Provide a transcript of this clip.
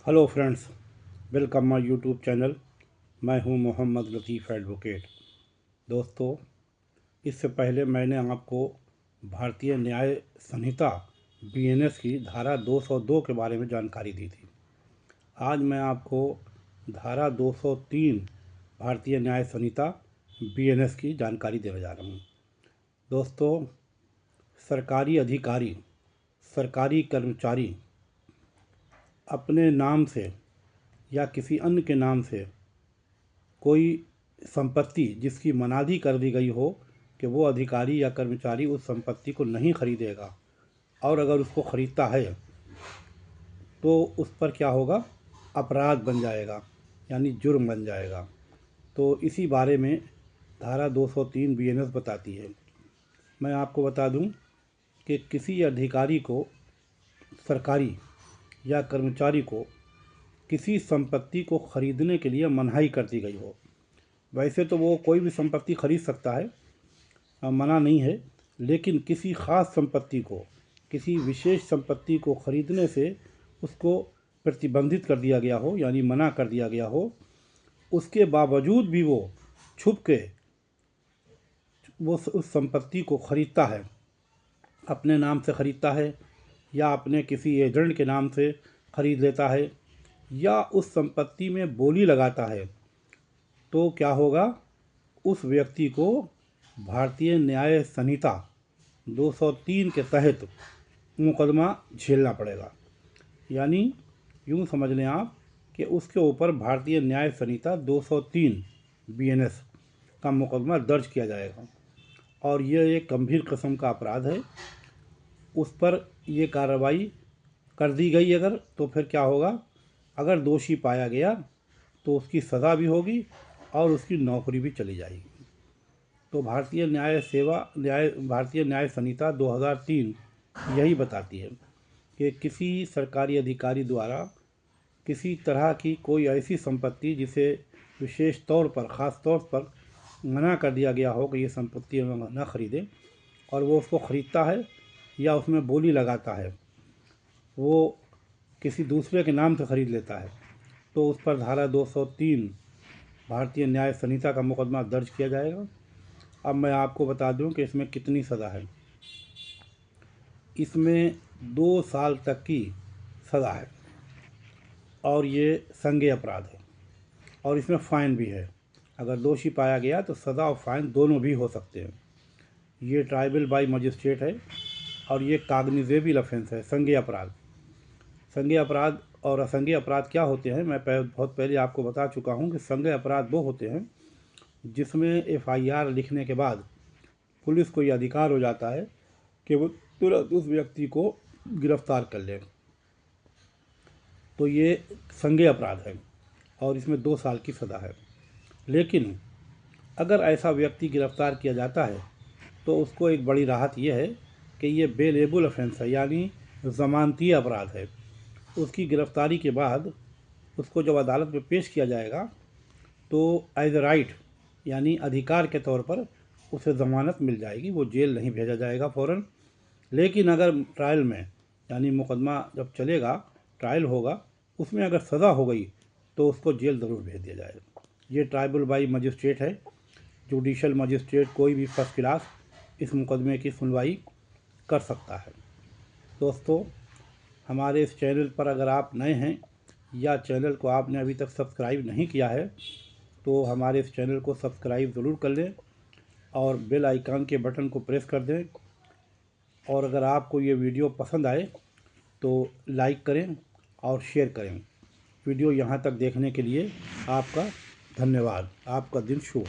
Hello friends, welcome my YouTube channel. मैं हूं मोहम्मद लतीफ़ advocate. दोस्तों, इससे पहले मैंने आपको भारतीय न्याय संहिता बीएनएस की धारा 202 के बारे में जानकारी दी थी। आज मैं आपको धारा 203 भारतीय न्याय संहिता बीएनएस की जानकारी देने जा रहा हूं। दोस्तों, सरकारी अधिकारी, सरकारी कर्मचारी अपने नाम से या किसी अन्य के नाम से कोई संपत्ति जिसकी मनादी कर दी गई हो कि वो अधिकारी या कर्मचारी उस संपत्ति को नहीं खरीदेगा, और अगर उसको ख़रीदता है तो उस पर क्या होगा, अपराध बन जाएगा, यानी जुर्म बन जाएगा। तो इसी बारे में धारा 203 बीएनएस बताती है। मैं आपको बता दूं कि किसी अधिकारी को, सरकारी या कर्मचारी को किसी संपत्ति को खरीदने के लिए मनाही कर दी गई हो। वैसे तो वो कोई भी संपत्ति खरीद सकता है, मना नहीं है, लेकिन किसी ख़ास संपत्ति को, किसी विशेष संपत्ति को खरीदने से उसको प्रतिबंधित कर दिया गया हो, यानी मना कर दिया गया हो, उसके बावजूद भी वो छुप के वो उस संपत्ति को खरीदता है, अपने नाम से खरीदता है या अपने किसी एजेंट के नाम से खरीद लेता है या उस संपत्ति में बोली लगाता है, तो क्या होगा, उस व्यक्ति को भारतीय न्याय संहिता 203 के तहत मुकदमा झेलना पड़ेगा। यानी यूँ समझ लें आप कि उसके ऊपर भारतीय न्याय संहिता 203 बीएनएस का मुकदमा दर्ज किया जाएगा, और यह एक गंभीर किस्म का अपराध है। उस पर ये कार्रवाई कर दी गई अगर, तो फिर क्या होगा, अगर दोषी पाया गया तो उसकी सज़ा भी होगी और उसकी नौकरी भी चली जाएगी। तो भारतीय न्याय संहिता 2003 यही बताती है कि किसी सरकारी अधिकारी द्वारा किसी तरह की कोई ऐसी संपत्ति जिसे विशेष तौर पर, ख़ास तौर पर मना कर दिया गया हो कि ये संपत्ति न खरीदें, और वो उसको ख़रीदता है या उसमें बोली लगाता है, वो किसी दूसरे के नाम से ख़रीद लेता है, तो उस पर धारा 203 भारतीय न्याय संहिता का मुकदमा दर्ज किया जाएगा। अब मैं आपको बता दूं कि इसमें कितनी सज़ा है। इसमें 2 साल तक की सज़ा है, और ये संज्ञेय अपराध है, और इसमें फ़ाइन भी है। अगर दोषी पाया गया तो सज़ा और फ़ाइन दोनों भी हो सकते हैं। ये ट्राइबल बाई मजिस्ट्रेट है, और ये काग्निजेबल ऑफेंस है, संज्ञेय अपराध। संज्ञेय अपराध और असंज्ञेय अपराध क्या होते हैं, मैं बहुत पहले आपको बता चुका हूं कि संज्ञेय अपराध वो होते हैं जिसमें एफआईआर लिखने के बाद पुलिस को ये अधिकार हो जाता है कि वो तुरंत उस व्यक्ति को गिरफ्तार कर ले। तो ये संज्ञेय अपराध है, और इसमें 2 साल की सज़ा है। लेकिन अगर ऐसा व्यक्ति गिरफ्तार किया जाता है तो उसको एक बड़ी राहत ये है कि ये बेलेबल ऑफेंस है, यानी ज़मानती अपराध है। उसकी गिरफ्तारी के बाद उसको जब अदालत में पेश किया जाएगा तो एज ए राइट, यानी अधिकार के तौर पर उसे ज़मानत मिल जाएगी, वो जेल नहीं भेजा जाएगा फ़ौरन। लेकिन अगर ट्रायल में, यानी मुकदमा जब चलेगा, ट्रायल होगा, उसमें अगर सज़ा हो गई तो उसको जेल ज़रूर भेज दिया जाएगा। ये ट्राइबल बाई मजिस्ट्रेट है, जुडिशल मजिस्ट्रेट कोई भी फर्स्ट क्लास इस मुकदमे की सुनवाई कर सकता है। दोस्तों, हमारे इस चैनल पर अगर आप नए हैं या चैनल को आपने अभी तक सब्सक्राइब नहीं किया है तो हमारे इस चैनल को सब्सक्राइब ज़रूर कर लें और बेल आइकन के बटन को प्रेस कर दें। और अगर आपको ये वीडियो पसंद आए तो लाइक करें और शेयर करें। वीडियो यहाँ तक देखने के लिए आपका धन्यवाद। आपका दिन शुभ हो।